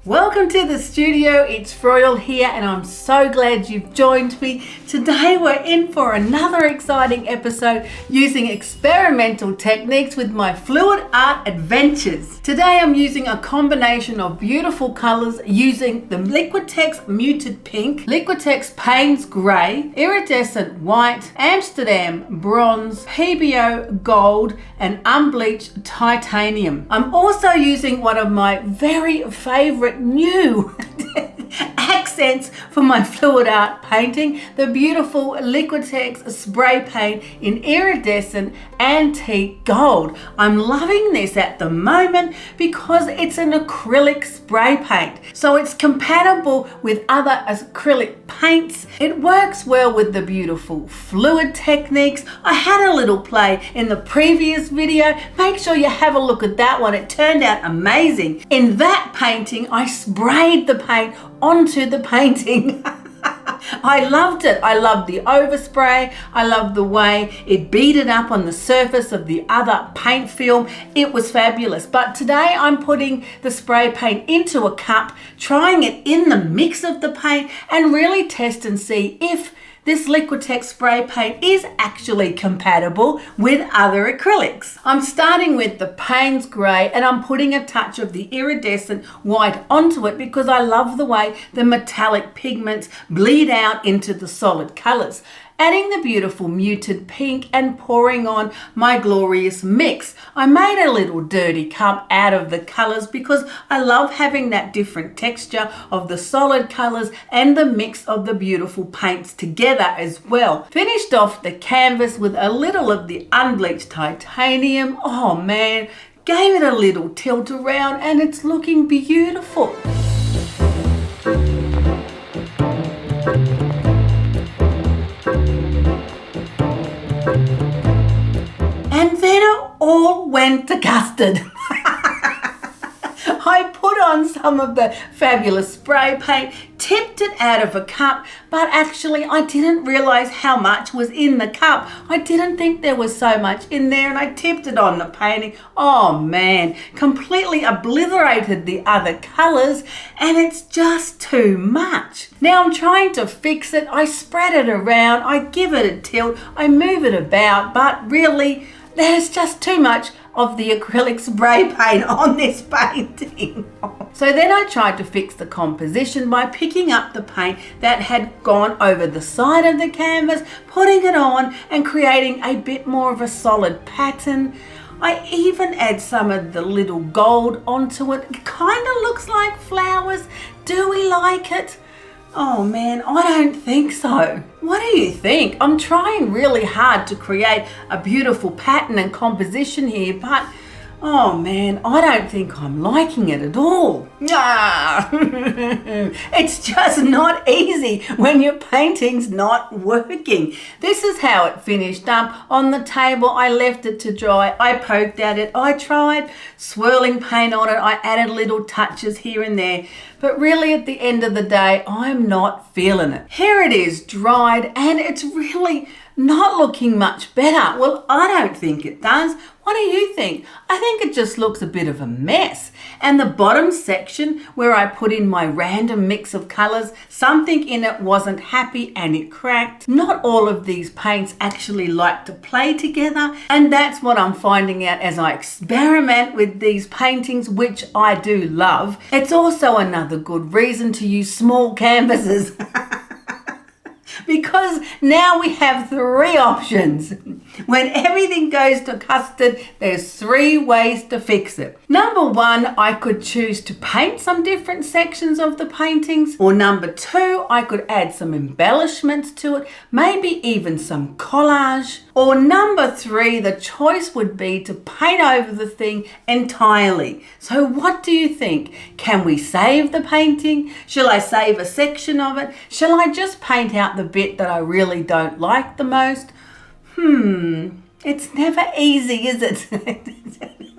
Welcome to the studio. It's Froyle here and I'm so glad you've joined me. Today we're in for another exciting episode using experimental techniques with my fluid art adventures. Today I'm using a combination of beautiful colors using the Liquitex Muted Pink, Liquitex Payne's Grey, Iridescent White, Amsterdam Bronze, PBO Gold and Unbleached Titanium. I'm also using one of my very favorite new accents for my fluid art painting, the beautiful Liquitex spray paint in Iridescent Antique Gold. I'm loving this at the moment because it's an acrylic spray paint, so it's compatible with other acrylic paints. It works well with the beautiful fluid techniques. I had a little play in the previous video. Make sure you have a look at that one. It turned out amazing. In that painting, I sprayed the paint onto the painting. I loved it. I loved the overspray. I loved the way it beaded up on the surface of the other paint film. It was fabulous. But today I'm putting the spray paint into a cup, trying it in the mix of the paint and really test and see if this Liquitex spray paint is actually compatible with other acrylics. I'm starting with the Payne's Grey and I'm putting a touch of the iridescent white onto it because I love the way the metallic pigments bleed out into the solid colors. Adding the beautiful muted pink and pouring on my glorious mix. I made a little dirty cup out of the colors because I love having that different texture of the solid colors and the mix of the beautiful paints together as well. Finished off the canvas with a little of the unbleached titanium. Oh man, gave it a little tilt around and it's looking beautiful. And then it all went to custard. I put on some of the fabulous spray paint, tipped it out of a cup, but actually I didn't realize how much was in the cup. I didn't think there was so much in there and I tipped it on the painting. Oh man, completely obliterated the other colors and it's just too much. Now I'm trying to fix it. I spread it around, I give it a tilt, I move it about, but really there's just too much of the acrylic spray paint on this painting. So then I tried to fix the composition by picking up the paint that had gone over the side of the canvas, putting it on and creating a bit more of a solid pattern. I even add some of the little gold onto it. It kind of looks like flowers. Do we like it? Oh man, I don't think so. What do you think? I'm trying really hard to create a beautiful pattern and composition here, but oh man, I don't think I'm liking it at all. It's just not easy when your painting's not working. This is how it finished up. On the table, I left it to dry. I poked at it. I tried swirling paint on it. I added little touches here and there. But really at the end of the day, I'm not feeling it. Here it is dried and it's really not looking much better. Well, I don't think it does. What do you think? I think it just looks a bit of a mess. And the bottom section where I put in my random mix of colors, something in it wasn't happy and it cracked. Not all of these paints actually like to play together. And that's what I'm finding out as I experiment with these paintings, which I do love. It's also another good reason to use small canvases. Because now we have three options. When everything goes to custard, there's three ways to fix it. Number one, I could choose to paint some different sections of the paintings. Or number two, I could add some embellishments to it, maybe even some collage. Or number three, the choice would be to paint over the thing entirely. So what do you think? Can we save the painting? Shall I save a section of it? Shall I just paint out the bit that I really don't like the most? It's never easy, is it?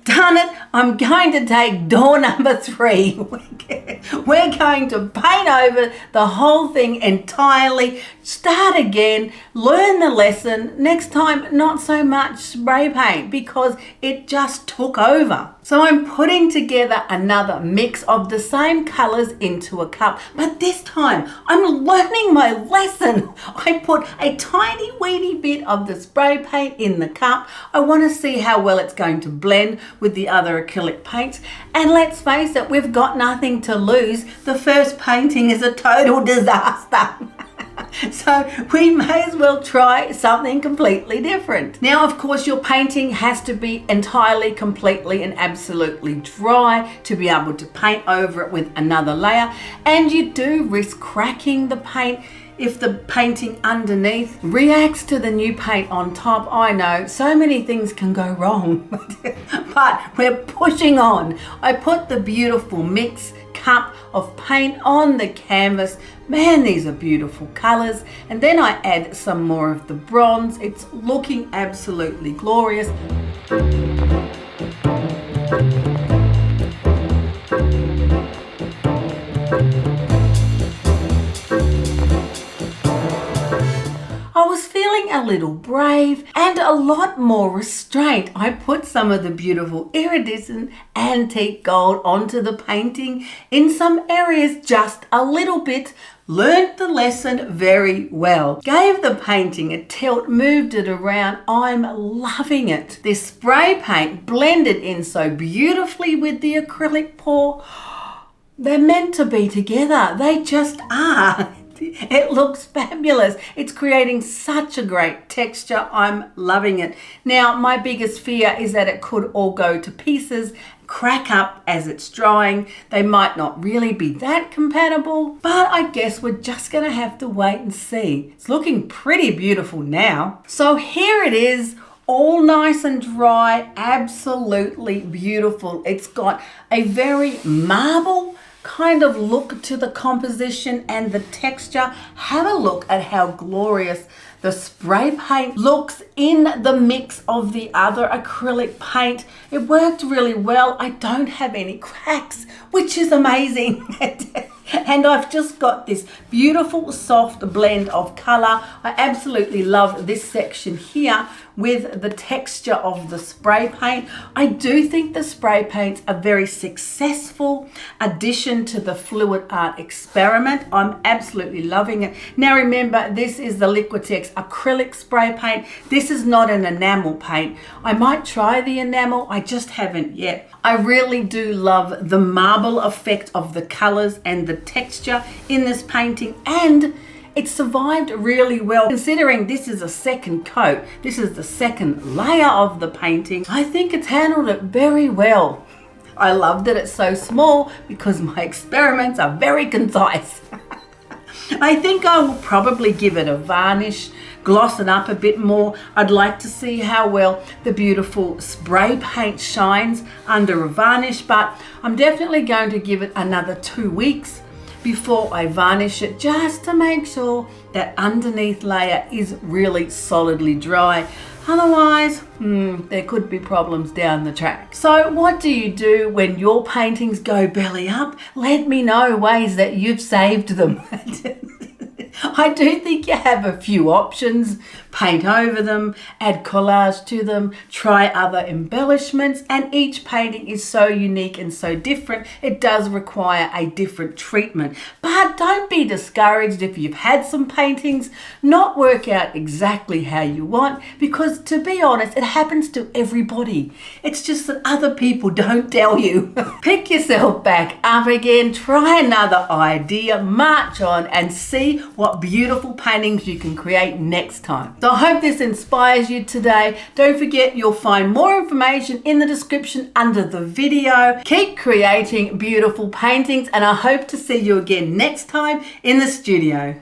Darn it, I'm going to take door number three. We're going to paint over the whole thing entirely start again, learn the lesson. Next time, not so much spray paint because it just took over. So I'm putting together another mix of the same colors into a cup, but this time I'm learning my lesson. I put a tiny weeny bit of the spray paint in the cup. I want to see how well it's going to blend with the other acrylic paints. And let's face it, we've got nothing to lose. The first painting is a total disaster. So we may as well try something completely different. Now, of course, your painting has to be entirely, completely and absolutely dry to be able to paint over it with another layer. And you do risk cracking the paint if the painting underneath reacts to the new paint on top. I know so many things can go wrong, but we're pushing on. I put the beautiful mix cup of paint on the canvas. Man, these are beautiful colors. And then I add some more of the bronze. It's looking absolutely glorious. I was feeling a little brave and a lot more restraint. I put some of the beautiful iridescent antique gold onto the painting in some areas just a little bit. Learned the lesson very well. Gave the painting a tilt, moved it around. I'm loving it. This spray paint blended in so beautifully with the acrylic pour. They're meant to be together. They just are. It looks fabulous. It's creating such a great texture. I'm loving it. Now, my biggest fear is that it could all go to pieces, crack up as it's drying. They might not really be that compatible, but I guess we're just going to have to wait and see. It's looking pretty beautiful now. So here it is, all nice and dry, absolutely beautiful. It's got a very marble kind of look to the composition and the texture. Have a look at how glorious the spray paint looks in the mix of the other acrylic paint. It worked really well. I don't have any cracks, which is amazing. And I've just got this beautiful soft blend of color. I absolutely love this section here with the texture of the spray paint. I do think the spray paint's a very successful addition to the fluid art experiment. I'm absolutely loving it. Now remember, this is the Liquitex acrylic spray paint. This is not an enamel paint. I might try the enamel, I just haven't yet. I really do love the marble effect of the colors and the texture in this painting, and it survived really well considering this is a second coat. This is the second layer of the painting. I think it's handled it very well. I love that it's so small because my experiments are very concise. I think I will probably give it a varnish, gloss it up a bit more. I'd like to see how well the beautiful spray paint shines under a varnish, but I'm definitely going to give it another 2 weeks before I varnish it, just to make sure that underneath layer is really solidly dry. Otherwise, there could be problems down the track. So what do you do when your paintings go belly up? Let me know ways that you've saved them. I do think you have a few options. Paint over them, add collage to them, try other embellishments, and each painting is so unique and so different, it does require a different treatment. But don't be discouraged if you've had some paintings not work out exactly how you want, because to be honest, it happens to everybody. It's just that other people don't tell you. Pick yourself back up again, try another idea, march on, and see what beautiful paintings you can create next time. So I hope this inspires you today. Don't forget, you'll find more information in the description under the video. Keep creating beautiful paintings, and I hope to see you again next time in the studio.